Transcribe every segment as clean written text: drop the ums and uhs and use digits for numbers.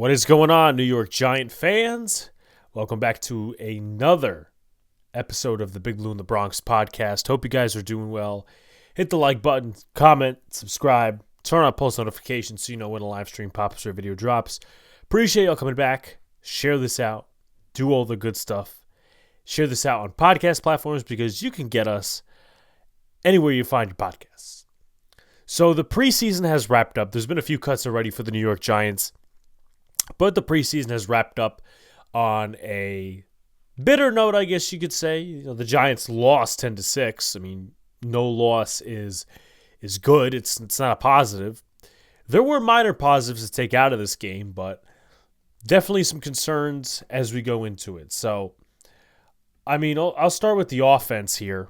What is going on, New York Giant fans? Welcome back to another episode of the Big Blue in the Bronx podcast. Hope you guys are doing well. Hit the like button, comment, subscribe, turn on post notifications so you know when a live stream pops or a video drops. Appreciate y'all coming back. Share this out. Do all the good stuff. Share this out on podcast platforms because you can get us anywhere you find your podcasts. So the preseason has wrapped up. There's been a few cuts already for the New York Giants. But the preseason has wrapped up on a bitter note, I guess you could say. You know, the Giants lost 10-6. I mean, no loss is good. It's not a positive. There were minor positives to take out of this game, but definitely some concerns as we go into it. So, I mean, I'll start with the offense here,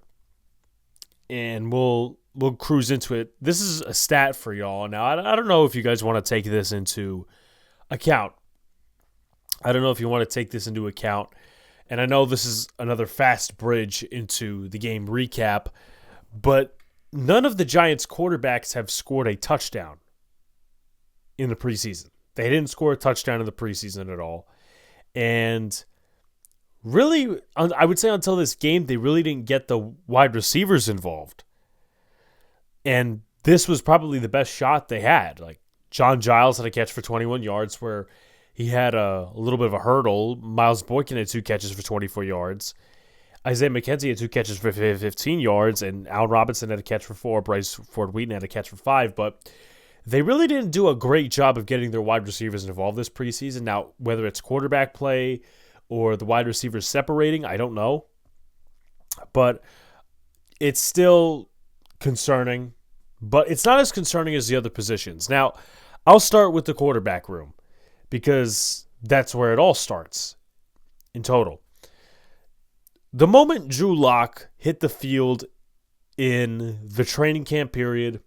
and we'll cruise into it. This is a stat for y'all. Now, I don't know if you guys want to take this into account. I don't know if you want to take this into account. And I know this is another fast bridge into the game recap, but none of the Giants quarterbacks have scored a touchdown in the preseason. They didn't score a touchdown in the preseason at all. And really, I would say until this game, they really didn't get the wide receivers involved. And this was probably the best shot they had. Like, John Giles had a catch for 21 yards where he had a little bit of a hurdle. Miles Boykin had 2 catches for 24 yards. Isaiah McKenzie had 2 catches for 15 yards, and Al Robinson had a catch for 4. Bryce Ford-Wheaton had a catch for 5. But they really didn't do a great job of getting their wide receivers involved this preseason. Now, whether it's quarterback play or the wide receivers separating, I don't know. But it's still concerning. But it's not as concerning as the other positions. Now, I'll start with the quarterback room because that's where it all starts in total. The moment Drew Lock hit the field in the training camp period,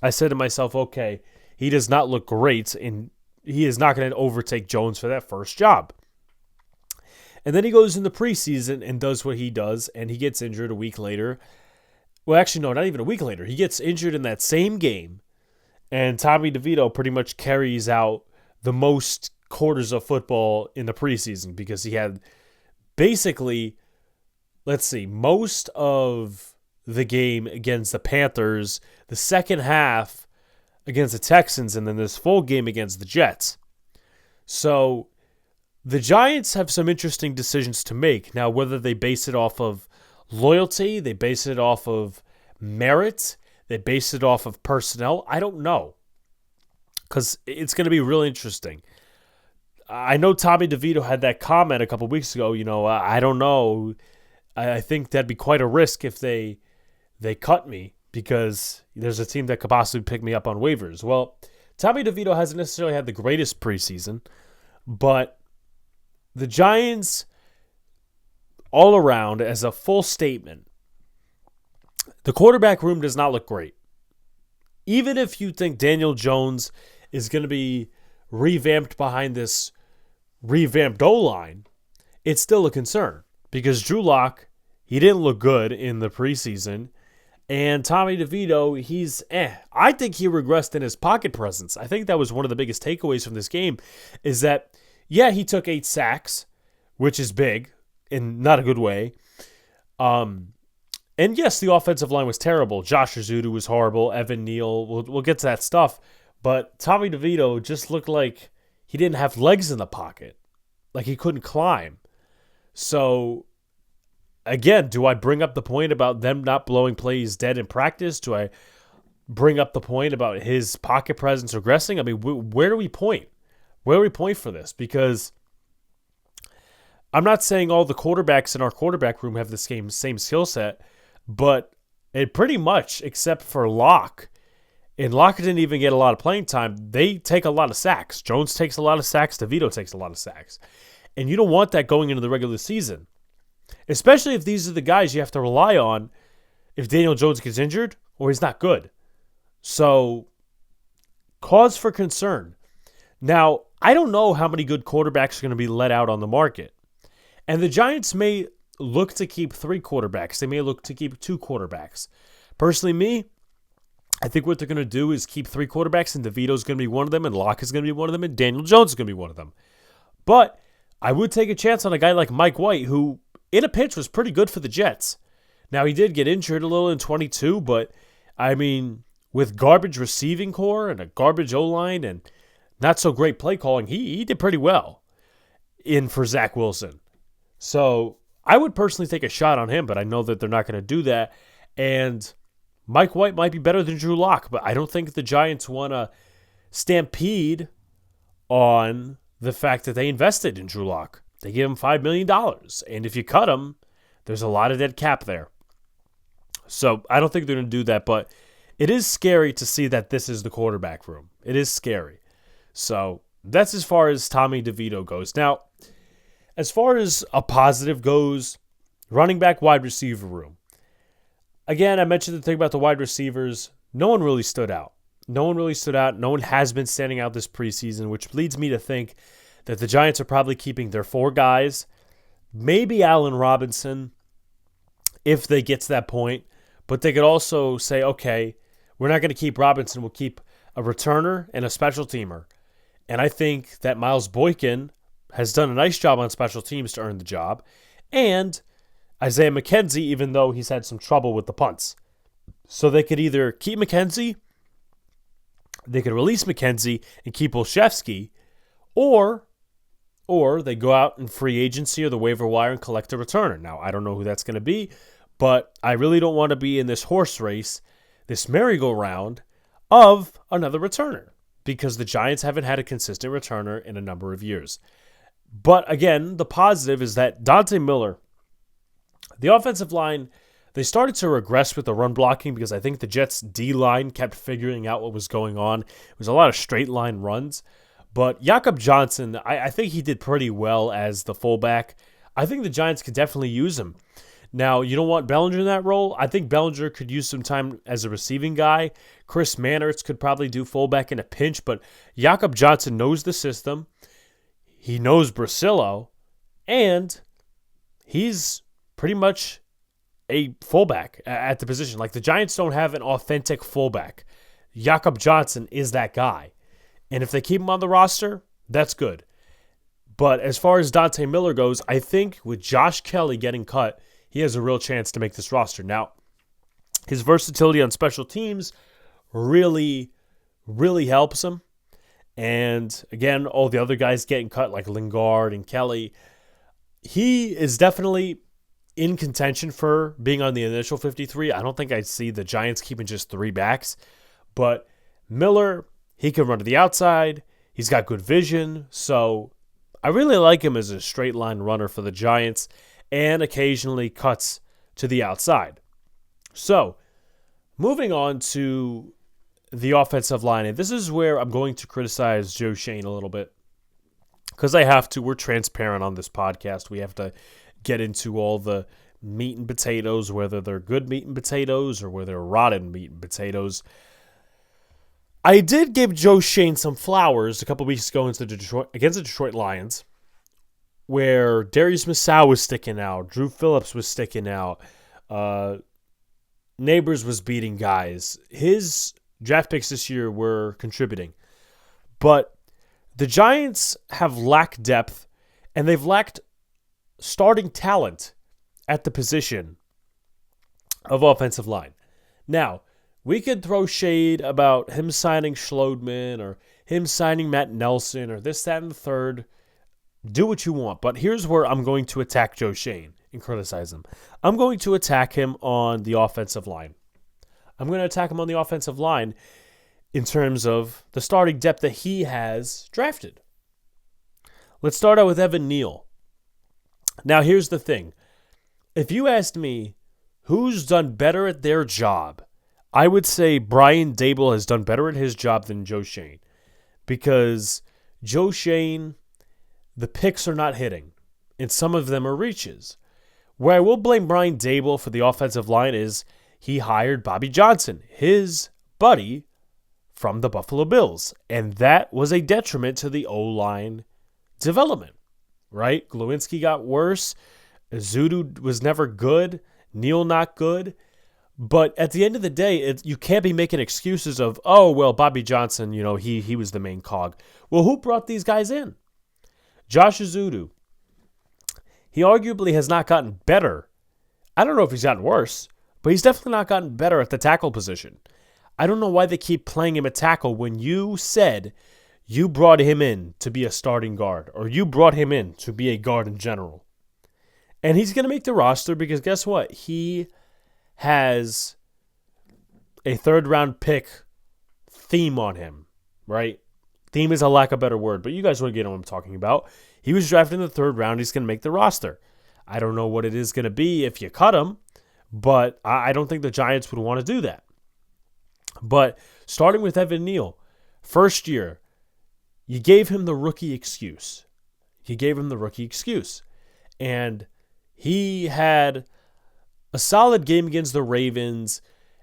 I said to myself, okay, he does not look great, and he is not going to overtake Jones for that first job. And then he goes in the preseason and does what he does, and he gets injured a week later. Well, actually, no, not even a week later. He gets injured in that same game. And Tommy DeVito pretty much carries out the most quarters of football in the preseason because he had basically, most of the game against the Panthers, the second half against the Texans, and then this full game against the Jets. So the Giants have some interesting decisions to make. Now, whether they base it off of loyalty, they base it off of merit, they base it off of personnel. I don't know because it's going to be real interesting. I know Tommy DeVito had that comment a couple weeks ago. I don't know. I think that'd be quite a risk if they cut me because there's a team that could possibly pick me up on waivers. Well, Tommy DeVito hasn't necessarily had the greatest preseason, but the Giants all around as a full statement, the quarterback room does not look great. Even if you think Daniel Jones is going to be revamped behind this revamped O-line, it's still a concern because Drew Lock, he didn't look good in the preseason, and Tommy DeVito, he's I think he regressed in his pocket presence. I think that was one of the biggest takeaways from this game is that, yeah, he took 8 sacks, which is big in not a good way. And yes, the offensive line was terrible. Josh Azudu was horrible. Evan Neal, we'll get to that stuff. But Tommy DeVito just looked like he didn't have legs in the pocket. Like he couldn't climb. So, again, do I bring up the point about them not blowing plays dead in practice? Do I bring up the point about his pocket presence regressing? I mean, where do we point? Where do we point for this? Because I'm not saying all the quarterbacks in our quarterback room have the same skill set, but it pretty much, except for Locke, and Locke didn't even get a lot of playing time, they take a lot of sacks. Jones takes a lot of sacks. DeVito takes a lot of sacks. And you don't want that going into the regular season, especially if these are the guys you have to rely on if Daniel Jones gets injured or he's not good. So, cause for concern. Now, I don't know how many good quarterbacks are going to be let out on the market. And the Giants may look to keep 3 quarterbacks. They may look to keep 2 quarterbacks. Personally, I think what they're going to do is keep 3 quarterbacks, and DeVito's going to be one of them, and Locke is going to be one of them, and Daniel Jones is going to be one of them. But I would take a chance on a guy like Mike White, who in a pinch was pretty good for the Jets. Now, he did get injured a little in 22, but, I mean, with garbage receiving core and a garbage O-line and not so great play calling, he did pretty well for Zach Wilson. So I would personally take a shot on him, but I know that they're not going to do that. And Mike White might be better than Drew Lock, but I don't think the Giants want to stampede on the fact that they invested in Drew Lock. They gave him $5 million. And if you cut him, there's a lot of dead cap there. So I don't think they're going to do that, but it is scary to see that this is the quarterback room. It is scary. So that's as far as Tommy DeVito goes. Now, as far as a positive goes, running back, wide receiver room. Again, I mentioned the thing about the wide receivers. No one really stood out. No one has been standing out this preseason, which leads me to think that the Giants are probably keeping their 4 guys. Maybe Allen Robinson, if they get to that point. But they could also say, okay, we're not going to keep Robinson. We'll keep a returner and a special teamer. And I think that Miles Boykin has done a nice job on special teams to earn the job. And Isaiah McKenzie, even though he's had some trouble with the punts. So they could either keep McKenzie, they could release McKenzie and keep Olszewski, or they go out in free agency or the waiver wire and collect a returner. Now, I don't know who that's going to be, but I really don't want to be in this horse race, this merry-go-round of another returner, because the Giants haven't had a consistent returner in a number of years. But again, the positive is that Dante Miller, the offensive line, they started to regress with the run blocking because I think the Jets' D-line kept figuring out what was going on. It was a lot of straight-line runs. But Jakob Johnson, I think he did pretty well as the fullback. I think the Giants could definitely use him. Now, you don't want Bellinger in that role. I think Bellinger could use some time as a receiving guy. Chris Mannertz could probably do fullback in a pinch, but Jakob Johnson knows the system. He knows Brasillo, and he's pretty much a fullback at the position. Like, the Giants don't have an authentic fullback. Jakob Johnson is that guy. And if they keep him on the roster, that's good. But as far as Dante Miller goes, I think with Josh Kelly getting cut, he has a real chance to make this roster. Now, his versatility on special teams really, really helps him. And again, all the other guys getting cut like Lingard and Kelly, he is definitely in contention for being on the initial 53. I don't think I see the Giants keeping just 3 backs. But Miller, he can run to the outside. He's got good vision. So I really like him as a straight line runner for the Giants, and occasionally cuts to the outside. So, moving on to the offensive line, and this is where I'm going to criticize Joe Schoen a little bit, because I have to. We're transparent on this podcast. We have to get into all the meat and potatoes, whether they're good meat and potatoes or whether they're rotten meat and potatoes. I did give Joe Schoen some flowers a couple weeks ago against the Detroit Lions, where Darius Masau was sticking out, Drew Phillips was sticking out, Neighbors was beating guys. His draft picks this year were contributing. But the Giants have lacked depth, and they've lacked starting talent at the position of offensive line. Now, we could throw shade about him signing Schlodman or him signing Matt Nelson or this, that, and the third. Do what you want, but here's where I'm going to attack Joe Schoen and criticize him. I'm going to attack him on the offensive line. I'm going to attack him on the offensive line in terms of the starting depth that he has drafted. Let's start out with Evan Neal. Now, here's the thing. If you asked me who's done better at their job, I would say Brian Dable has done better at his job than Joe Schoen, because Joe Schoen, the picks are not hitting, and some of them are reaches. Where I will blame Brian Dable for the offensive line is he hired Bobby Johnson, his buddy from the Buffalo Bills, and that was a detriment to the O-line development, right? Glowinski got worse. Zudu was never good. Neal not good. But at the end of the day, you can't be making excuses of, oh, well, Bobby Johnson, he was the main cog. Well, who brought these guys in? Josh Azudu. He arguably has not gotten better. I don't know if he's gotten worse, but he's definitely not gotten better at the tackle position. I don't know why they keep playing him at tackle when you said you brought him in to be a starting guard, or you brought him in to be a guard in general. And he's going to make the roster because guess what? He has a third-round pick theme on him, right? Theme is a lack of a better word, but you guys will get what I'm talking about. He was drafted in the third round. He's going to make the roster. I don't know what it is going to be if you cut him, but I don't think the Giants would want to do that. But starting with Evan Neal, first year, you gave him the rookie excuse. And he had a solid game against the Ravens,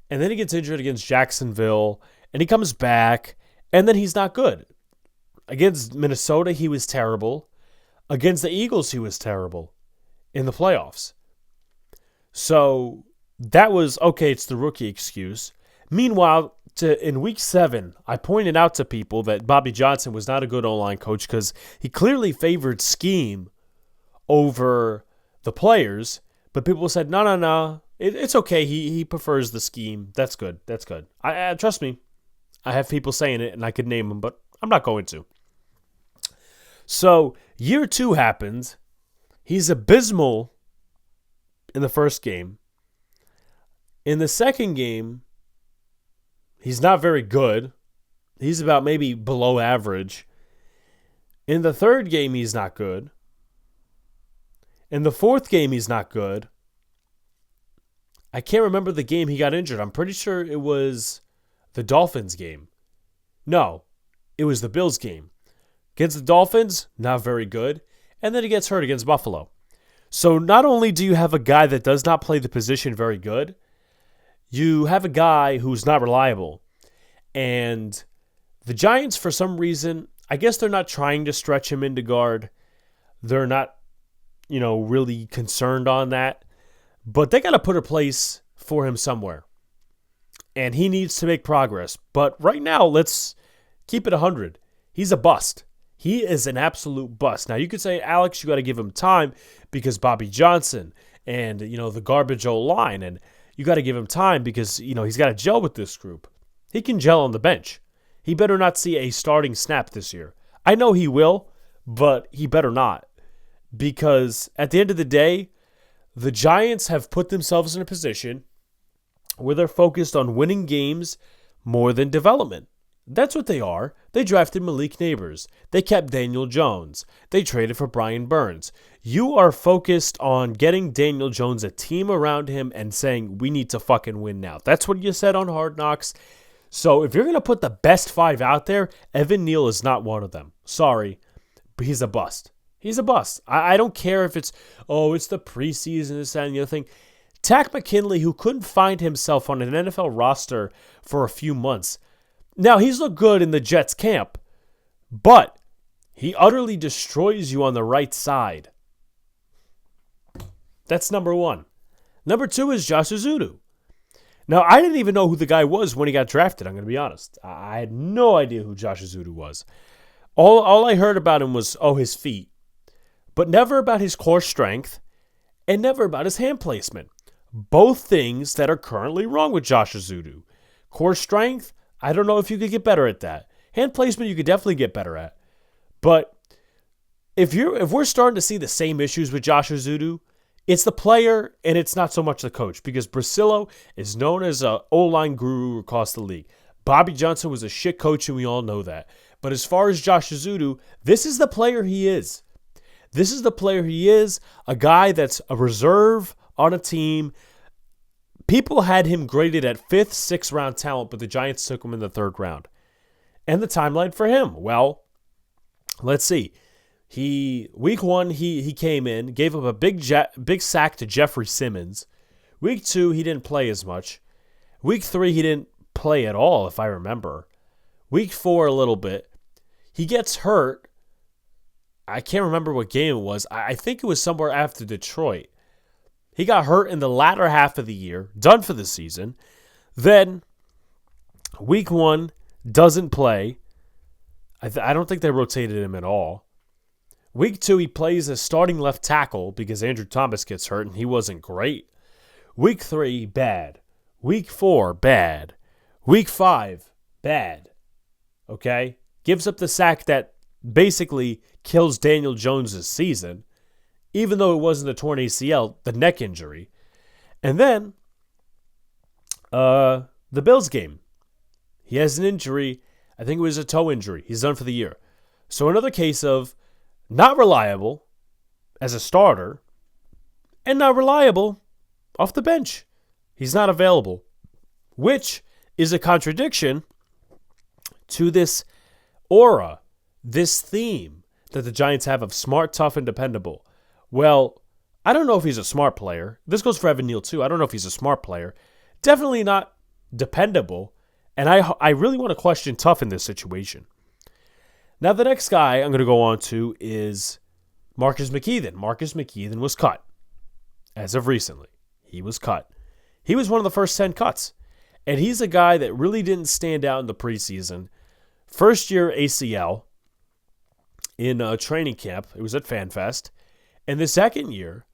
and then he gets injured against Jacksonville, and he comes back, and then he's not good. Against Minnesota, he was terrible. Against the Eagles, he was terrible in the playoffs. So that was, okay, it's the rookie excuse. Meanwhile, in week 7, I pointed out to people that Bobby Johnson was not a good O-line coach because he clearly favored scheme over the players. But people said, no, it's okay. He prefers the scheme. That's good. I trust me. I have people saying it, and I could name them, but I'm not going to. So year 2 happens. He's abysmal in the first game. In the second game, he's not very good. He's about maybe below average. In the third game, he's not good. In the fourth game, he's not good. I can't remember the game he got injured. I'm pretty sure it was the Dolphins game. No, it was the Bills game. Against the Dolphins, not very good. And then he gets hurt against Buffalo. So not only do you have a guy that does not play the position very good, you have a guy who's not reliable. And the Giants, for some reason, I guess they're not trying to stretch him into guard. They're not, really concerned on that. But they got to put a place for him somewhere. And he needs to make progress. But right now, let's keep it 100. He's a bust. He is an absolute bust. Now, you could say, Alex, you got to give him time because Bobby Johnson and, the garbage old line. And you got to give him time because, he's got to gel with this group. He can gel on the bench. He better not see a starting snap this year. I know he will, but he better not. Because at the end of the day, the Giants have put themselves in a position where they're focused on winning games more than development. That's what they are. They drafted Malik Neighbors. They kept Daniel Jones. They traded for Brian Burns. You are focused on getting Daniel Jones a team around him and saying, we need to fucking win now. That's what you said on Hard Knocks. So if you're going to put the best 5 out there, Evan Neal is not one of them. Sorry, but he's a bust. He's a bust. I don't care if it's the preseason, this, that, and the other thing. Takk McKinley, who couldn't find himself on an NFL roster for a few months. Now, he's looked good in the Jets camp, but he utterly destroys you on the right side. That's number 1. Number 2 is Josh Azudu. Now, I didn't even know who the guy was when he got drafted, I'm going to be honest. I had no idea who Josh Azudu was. All I heard about him was, his feet. But never about his core strength and never about his hand placement. Both things that are currently wrong with Josh Azudu. Core strength, I don't know if you could get better at that. Hand placement, you could definitely get better at. But if we're starting to see the same issues with Josh Azudu, it's the player and it's not so much the coach. Because Brasillo is known as an O-line guru across the league. Bobby Johnson was a shit coach and we all know that. But as far as Josh Azudu, this is the player he is. This is the player he is, a guy that's a reserve on a team. People had him graded at 5th, 6th round talent, but the Giants took him in the 3rd round. And the timeline for him, well, let's see. Week 1, he came in, gave up a big sack to Jeffrey Simmons. Week 2, he didn't play as much. Week 3, he didn't play at all, if I remember. Week 4, a little bit. He gets hurt. I can't remember what game it was. I think it was somewhere after Detroit. He got hurt in the latter half of the year, done for the season. Then, week 1, doesn't play. I don't think they rotated him at all. Week 2, he plays as starting left tackle because Andrew Thomas gets hurt and he wasn't great. Week 3, bad. Week 4, bad. Week 5, bad. Okay? Gives up the sack that basically kills Daniel Jones' season, even though it wasn't a torn ACL, the neck injury. And then, the Bills game. He has an injury. I think it was a toe injury. He's done for the year. So another case of not reliable as a starter and not reliable off the bench. He's not available, which is a contradiction to this aura, this theme that the Giants have of smart, tough, and dependable. Well, I don't know if he's a smart player. This goes for Evan Neal too. I don't know if he's a smart player. Definitely not dependable. And I really want to question tough in this situation. Now, the next guy I'm going to go on to is Marcus McKeithen. Marcus McKeithen was cut as of recently. He was cut. He was one of the first 10 cuts. And he's a guy that really didn't stand out in the preseason. First year ACL in training camp. It was at FanFest. And the second year,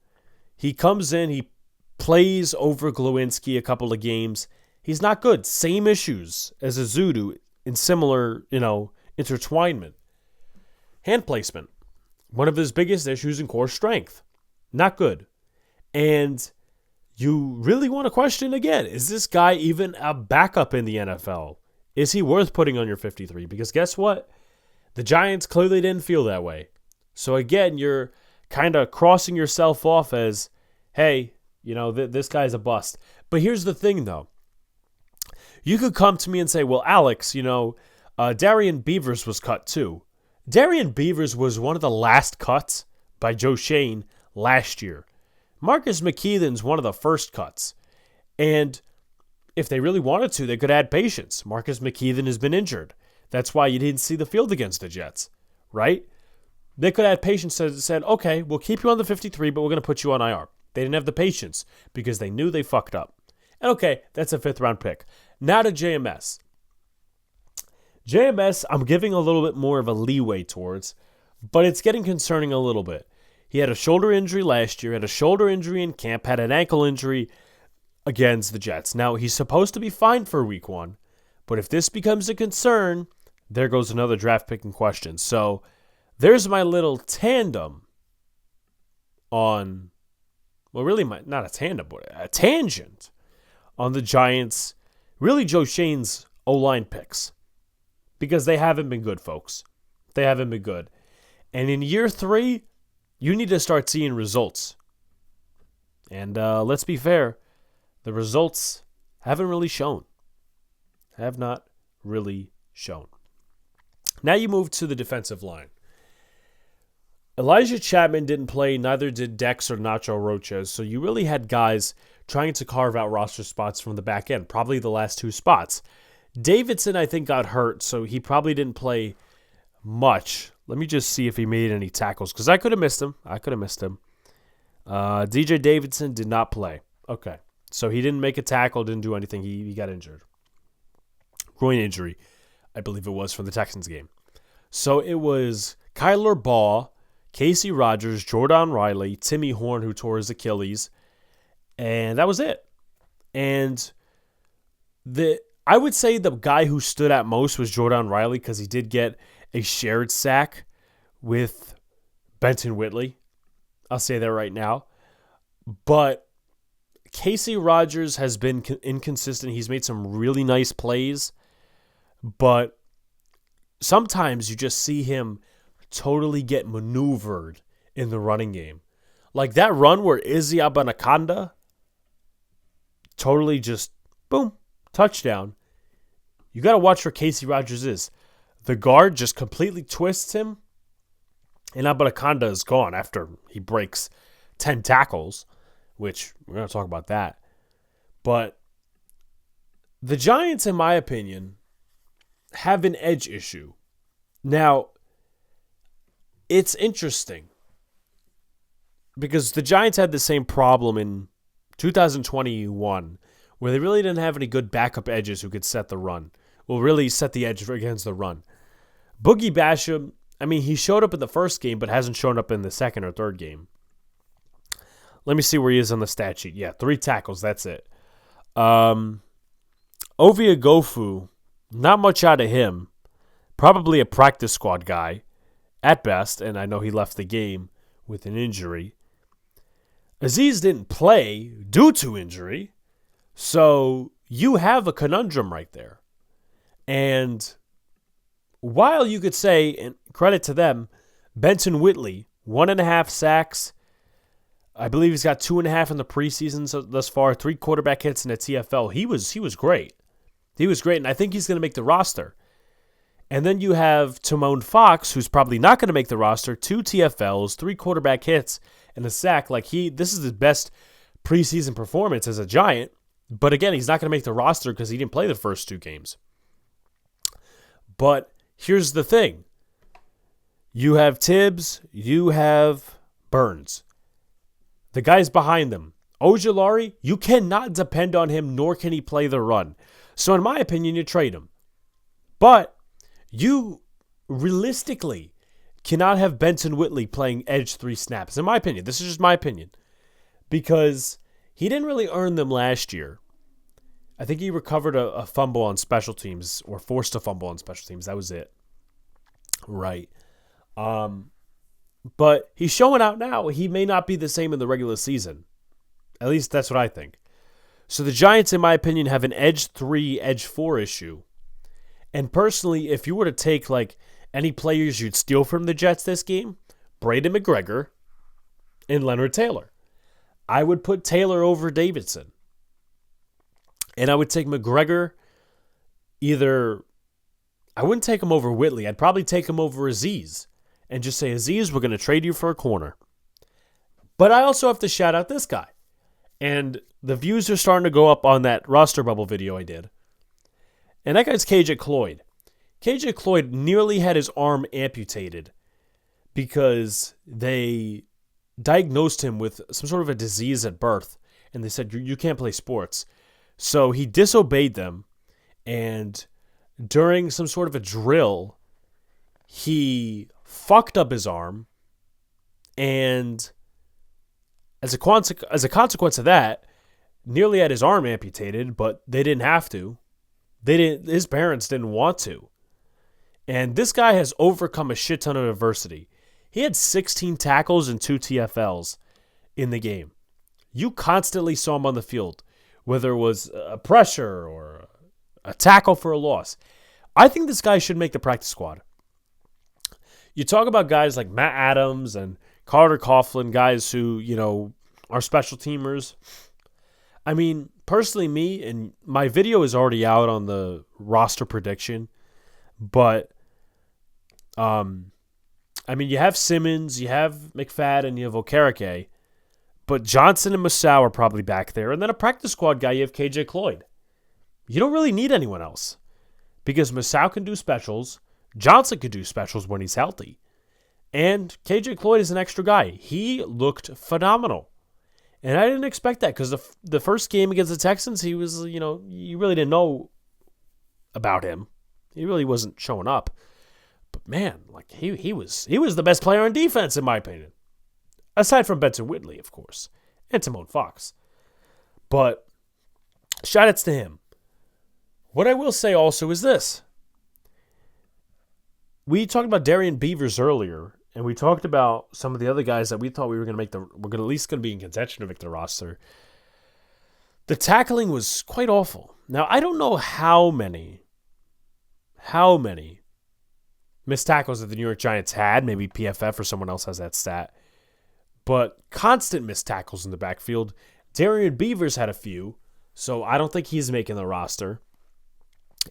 he comes in, he plays over Glowinski a couple of games. He's not good. Same issues as Azudu in similar, intertwinement. Hand placement. One of his biggest issues in core strength. Not good. And you really want to question again, is this guy even a backup in the NFL? Is he worth putting on your 53? Because guess what? The Giants clearly didn't feel that way. So again, you're kind of crossing yourself off as, hey, this guy's a bust. But here's the thing, though. You could come to me and say, well, Alex, Darian Beavers was cut too. Darian Beavers was one of the last cuts by Joe Shane last year. Marcus McKeithen's one of the first cuts. And if they really wanted to, they could add patience. Marcus McKeithen has been injured. That's why you didn't see the field against the Jets, right? They could add patience and said, okay, we'll keep you on the 53, but we're going to put you on IR. They didn't have the patience because they knew they fucked up. And okay, that's a 5th-round pick. Now to JMS. JMS, I'm giving a little bit more of a leeway towards, but it's getting concerning a little bit. He had a shoulder injury last year, had a shoulder injury in camp, had an ankle injury against the Jets. Now, he's supposed to be fine for week 1, but if this becomes a concern, there goes another draft pick in question. So there's my little tandem on, well, really not a tandem, but a tangent on the Giants, really Joe Shane's O-line picks. Because they haven't been good, folks. They haven't been good. And in year 3, you need to start seeing results. And let's be fair, the results haven't really shown. Have not really shown. Now you move to the defensive line. Elijah Chapman didn't play, neither did Dex or Nacho Roches, so you really had guys trying to carve out roster spots from the back end, probably the last 2 spots. Davidson, I think, got hurt, so he probably didn't play much. Let me just see if he made any tackles, because I could have missed him. DJ Davidson did not play. Okay, so he didn't make a tackle, didn't do anything. He got injured. Groin injury, I believe it was, from the Texans game. So it was Kyler Baugh, Casey Rogers, Jordan Riley, Timmy Horn, who tore his Achilles, and that was it. And I would say the guy who stood out most was Jordan Riley because he did get a shared sack with Benton Whitley. I'll say that right now. But Casey Rogers has been inconsistent. He's made some really nice plays, but sometimes you just see him totally get maneuvered in the running game. Like that run where Izzy Abanikanda totally just, boom, touchdown. You got to watch where Casey Rogers is. The guard just completely twists him, and Abanikanda is gone after he breaks 10 tackles, which we're going to talk about that. But the Giants, in my opinion, have an edge issue. Now, it's interesting because the Giants had the same problem in 2021, where they really didn't have any good backup edges who could set the run. Well, really set the edge against the run. Boogie Basham, I mean, he showed up in the first game, but hasn't shown up in the second or third game. Let me see where he is on the stat sheet. Yeah, 3 tackles, that's it. Ovia Gofu, not much out of him. Probably a practice squad guy at best, and I know he left the game with an injury. Aziz didn't play due to injury, so you have a conundrum right there. And while you could say, and credit to them, Benson Whitley, 1.5 sacks. I believe he's got 2.5 in the preseason thus far, 3 quarterback hits in the TFL. He was great. He was great, and I think he's going to make the roster. And then you have Timon Fox, who's probably not going to make the roster, 2 TFLs, 3 quarterback hits, and a sack. This is his best preseason performance as a Giant. But again, he's not going to make the roster because he didn't play the first 2 games. But here's the thing. You have Tibbs, you have Burns. The guys behind them. Ojulari, you cannot depend on him, nor can he play the run. So in my opinion, you trade him. But you realistically cannot have Benson Whitley playing edge 3 snaps. In my opinion, this is just my opinion. Because he didn't really earn them last year. I think he recovered a fumble on special teams, or forced a fumble on special teams. That was it. Right. But he's showing out now. He may not be the same in the regular season. At least that's what I think. So the Giants, in my opinion, have an edge 3, edge 4 issue. And personally, if you were to take any players you'd steal from the Jets this game, Braden McGregor and Leonard Taylor. I would put Taylor over Davidson. And I would take McGregor I wouldn't take him over Whitley. I'd probably take him over Aziz. And just say, Aziz, we're going to trade you for a corner. But I also have to shout out this guy. And the views are starting to go up on that roster bubble video I did. And that guy's KJ Cloyd. KJ Cloyd nearly had his arm amputated because they diagnosed him with some sort of a disease at birth. And they said, you can't play sports. So he disobeyed them. And during some sort of a drill, he fucked up his arm. And as a consequence of that, nearly had his arm amputated, but they didn't have to. His parents didn't want to. And this guy has overcome a shit ton of adversity. He had 16 tackles and 2 TFLs in the game. You constantly saw him on the field, whether it was a pressure or a tackle for a loss. I think this guy should make the practice squad. You talk about guys like Matt Adams and Carter Coughlin, guys who, are special teamers. I mean, personally, and my video is already out on the roster prediction, but, you have Simmons, you have McFadden, you have Okereke, but Johnson and Masau are probably back there, and then a practice squad guy, you have KJ Cloyd. You don't really need anyone else, because Masau can do specials, Johnson can do specials when he's healthy, and KJ Cloyd is an extra guy. He looked phenomenal. And I didn't expect that because the first game against the Texans, he was, you really didn't know about him. He really wasn't showing up. But man, he was the best player on defense, in my opinion. Aside from Benson Whitley, of course, and Timon Fox. But shout-outs to him. What I will say also is this. We talked about Darian Beavers earlier, and we talked about some of the other guys that we thought we were going to at least going to be in contention to make the roster. The tackling was quite awful. Now, I don't know how many missed tackles that the New York Giants had. Maybe PFF or someone else has that stat. But constant missed tackles in the backfield. Darian Beavers had a few, so I don't think he's making the roster.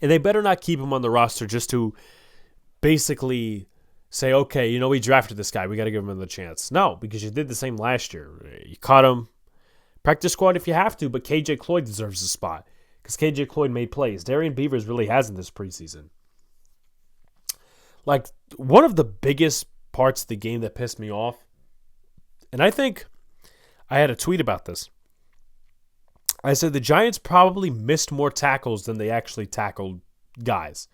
And they better not keep him on the roster just to basically say, okay, we drafted this guy. We got to give him another chance. No, because you did the same last year. You caught him. Practice squad if you have to, but KJ Cloyd deserves a spot because KJ Cloyd made plays. Darian Beavers really hasn't this preseason. One of the biggest parts of the game that pissed me off, and I think I had a tweet about this. I said the Giants probably missed more tackles than they actually tackled guys.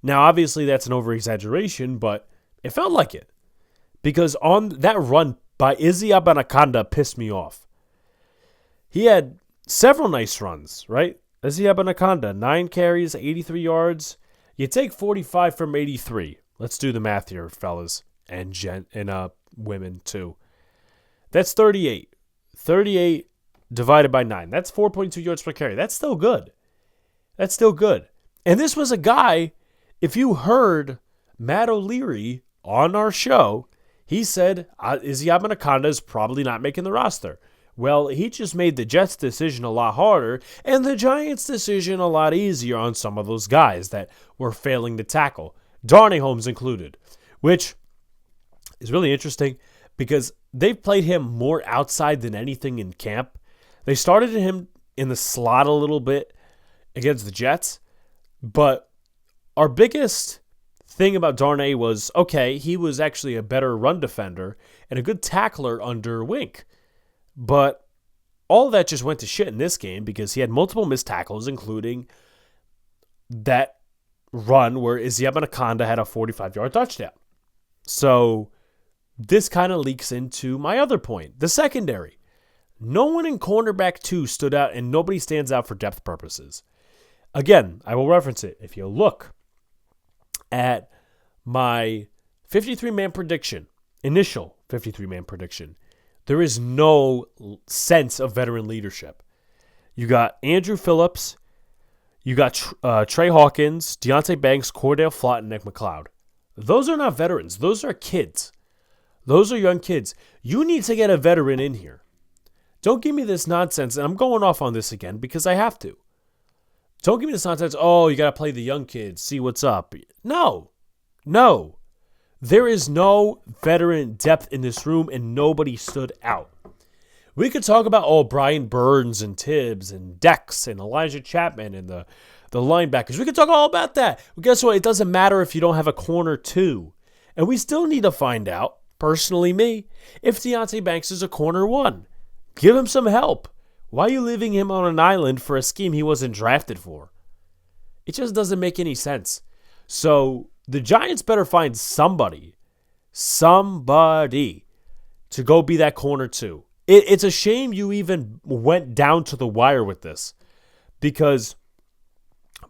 Now, obviously, that's an over-exaggeration, but it felt like it. Because on that run by Izzy Abanikanda pissed me off. He had several nice runs, right? Izzy Abanikanda, 9 carries, 83 yards. You take 45 from 83. Let's do the math here, fellas, and women too. That's 38. 38 divided by 9. That's 4.2 yards per carry. That's still good. That's still good. And this was a guy, if you heard Matt O'Leary on our show, he said Izzy Abanikanda is probably not making the roster. Well, he just made the Jets' decision a lot harder and the Giants' decision a lot easier on some of those guys that were failing to tackle, Darnay Holmes included, which is really interesting because they've played him more outside than anything in camp. They started him in the slot a little bit against the Jets, but our biggest thing about Darnay was, okay, he was actually a better run defender and a good tackler under Wink. But all that just went to shit in this game because he had multiple missed tackles, including that run where Izzy Abanikanda had a 45-yard touchdown. So this kind of leaks into my other point, the secondary. No one in cornerback 2 stood out, and nobody stands out for depth purposes. Again, I will reference it. If you look at my 53-man prediction, initial 53-man prediction, there is no sense of veteran leadership. You got Andrew Phillips, you got Trey Hawkins, Deontay Banks, Cordell Flott, and Nick McLeod. Those are not veterans. Those are kids. Those are young kids. You need to get a veteran in here. Don't give me this nonsense, and I'm going off on this again because I have to. Don't give me this nonsense, oh, you got to play the young kids, see what's up. No. There is no veteran depth in this room, and nobody stood out. We could talk about, Brian Burns and Tibbs and Dex and Elijah Chapman and the linebackers. We could talk all about that. But guess what? It doesn't matter if you don't have a corner 2. And we still need to find out, personally me, if Deontay Banks is a corner 1. Give him some help. Why are you leaving him on an island for a scheme he wasn't drafted for? It just doesn't make any sense. So the Giants better find somebody to go be that corner 2. It's a shame you even went down to the wire with this because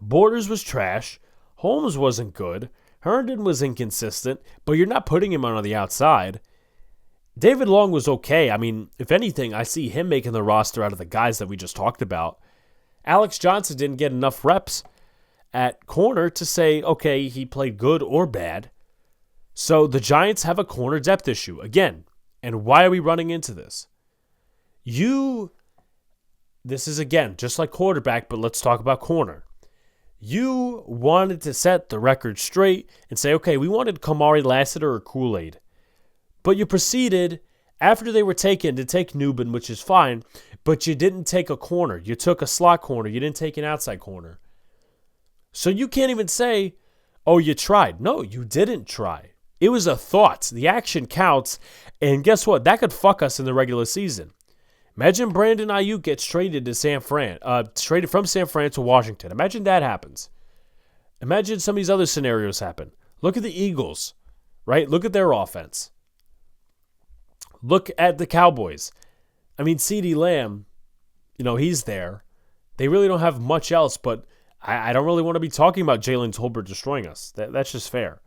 Borders was trash, Holmes wasn't good, Herndon was inconsistent, but you're not putting him on the outside. David Long was okay. I mean, if anything, I see him making the roster out of the guys that we just talked about. Alex Johnson didn't get enough reps at corner to say, okay, he played good or bad. So the Giants have a corner depth issue again. And why are we running into this? This is again, just like quarterback, but let's talk about corner. You wanted to set the record straight and say, okay, we wanted Kamari Lassiter or Kool-Aid. But you proceeded, after they were taken, to take Newbin, which is fine, but you didn't take a corner. You took a slot corner. You didn't take an outside corner. So you can't even say, oh, you tried. No, you didn't try. It was a thought. The action counts. And guess what? That could fuck us in the regular season. Imagine Brandon Ayuk gets traded to traded from San Fran to Washington. Imagine that happens. Imagine some of these other scenarios happen. Look at the Eagles, right? Look at their offense. Look at the Cowboys. I mean, CeeDee Lamb, he's there. They really don't have much else, but I don't really want to be talking about Jalen Tolbert destroying us. That's just fair.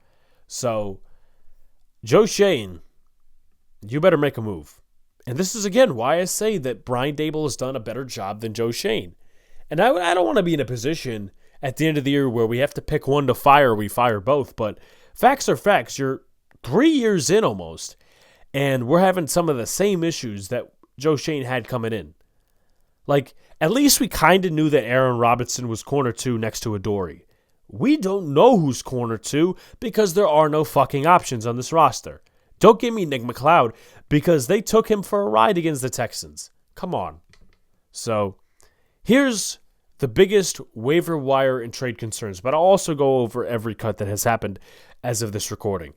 So, Joe Shane, you better make a move. And this is, again, why I say that Brian Daboll has done a better job than Joe Shane. And I don't want to be in a position at the end of the year where we have to pick one to fire, we fire both. But facts are facts. You're 3 years in almost, and we're having some of the same issues that Joe Shane had coming in. Like, at least we kind of knew that Aaron Robinson was corner 2 next to Adoree. We don't know who's corner 2 because there are no fucking options on this roster. Don't give me Nick McLeod because they took him for a ride against the Texans. Come on. So, here's the biggest waiver wire and trade concerns, but I'll also go over every cut that has happened as of this recording.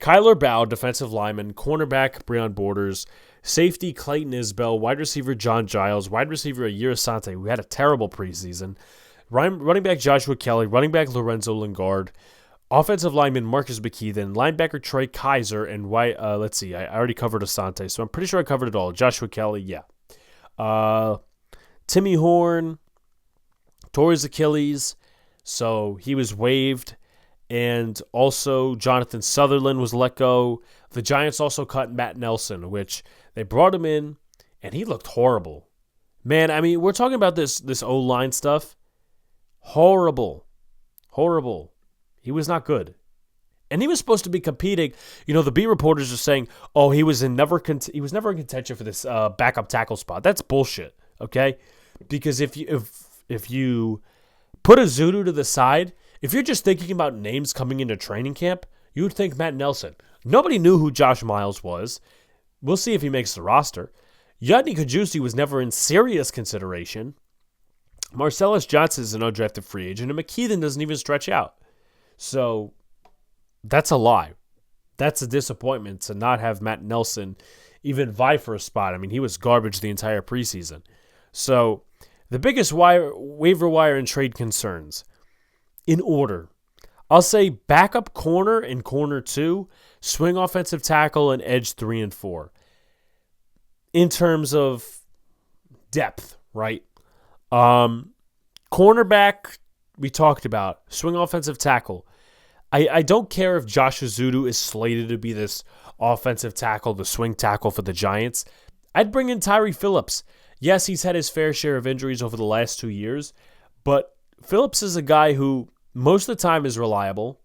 Kyler Bow, defensive lineman, cornerback Breon Borders, Safety Clayton Isbell, wide receiver John Giles, wide receiver Ayir Asante, who had a terrible preseason. Running back Joshua Kelly, running back Lorenzo Lingard, offensive lineman Marcus McKeithen, linebacker Trey Kaiser, and let's see, I already covered Asante, so I'm pretty sure I covered it all. Joshua Kelly, yeah. Timmy Horn, tore his Achilles, so he was waived. And also Jonathan Sutherland was let go. The Giants also cut Matt Nelson, which they brought him in, and he looked horrible. Man, I mean, we're talking about this O-line stuff. Horrible. He was not good. And he was supposed to be competing. You know, the beat reporters are saying, "Oh, he was never in contention for this backup tackle spot." That's bullshit. Okay, because if you put a Zudu to the side, if you're just thinking about names coming into training camp, you would think Matt Nelson. Nobody knew who Josh Miles was. We'll see if he makes the roster. Yadni Kajusi was never in serious consideration. Marcellus Johnson is an undrafted free agent, and McKeithen doesn't even stretch out. So that's a lie. That's a disappointment to not have Matt Nelson even vie for a spot. I mean, he was garbage the entire preseason. So the biggest waiver wire and trade concerns, in order, I'll say backup corner and corner 2, swing offensive tackle, and edge 3 and 4. In terms of depth, right? Cornerback, we talked about. Swing offensive tackle. I don't care if Josh Azudu is slated to be this offensive tackle, the swing tackle for the Giants. I'd bring in Tyree Phillips. Yes, he's had his fair share of injuries over the last 2 years, but Phillips is a guy who most of the time is reliable,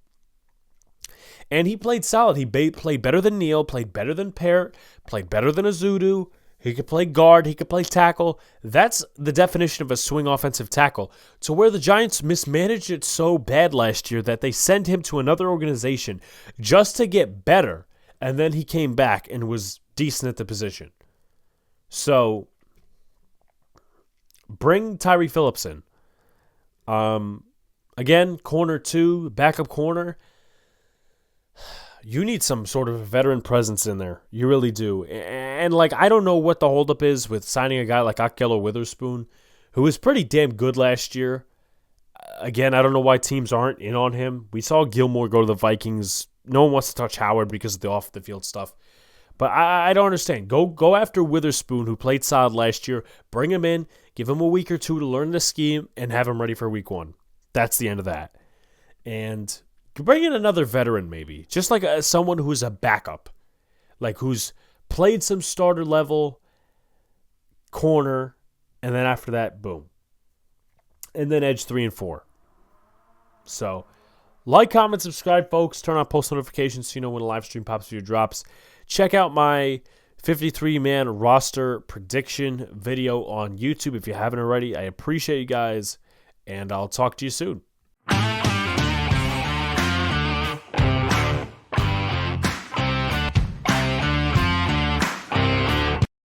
and he played solid. He played better than Neal, played better than Parrott, played better than Azudu. He could play guard. He could play tackle. That's the definition of a swing offensive tackle, to where the Giants mismanaged it so bad last year that they sent him to another organization just to get better, and then he came back and was decent at the position. So bring Tyree Phillips in. Again, corner 2, backup corner. You need some sort of veteran presence in there. You really do. And, I don't know what the holdup is with signing a guy like Ahkello Witherspoon, who was pretty damn good last year. Again, I don't know why teams aren't in on him. We saw Gilmore go to the Vikings. No one wants to touch Howard because of the off-the-field stuff. But I don't understand. Go after Witherspoon, who played solid last year. Bring him in. Give him a week or 2 to learn the scheme and have him ready for week 1. That's the end of that. And bring in another veteran maybe. Just like someone who's a backup. Who's played some starter level corner. And then after that, boom. And then edge 3 and 4. So, like, comment, subscribe, folks. Turn on post notifications so you know when a live stream pops video drops. Check out my 53-man roster prediction video on YouTube if you haven't already. I appreciate you guys, and I'll talk to you soon.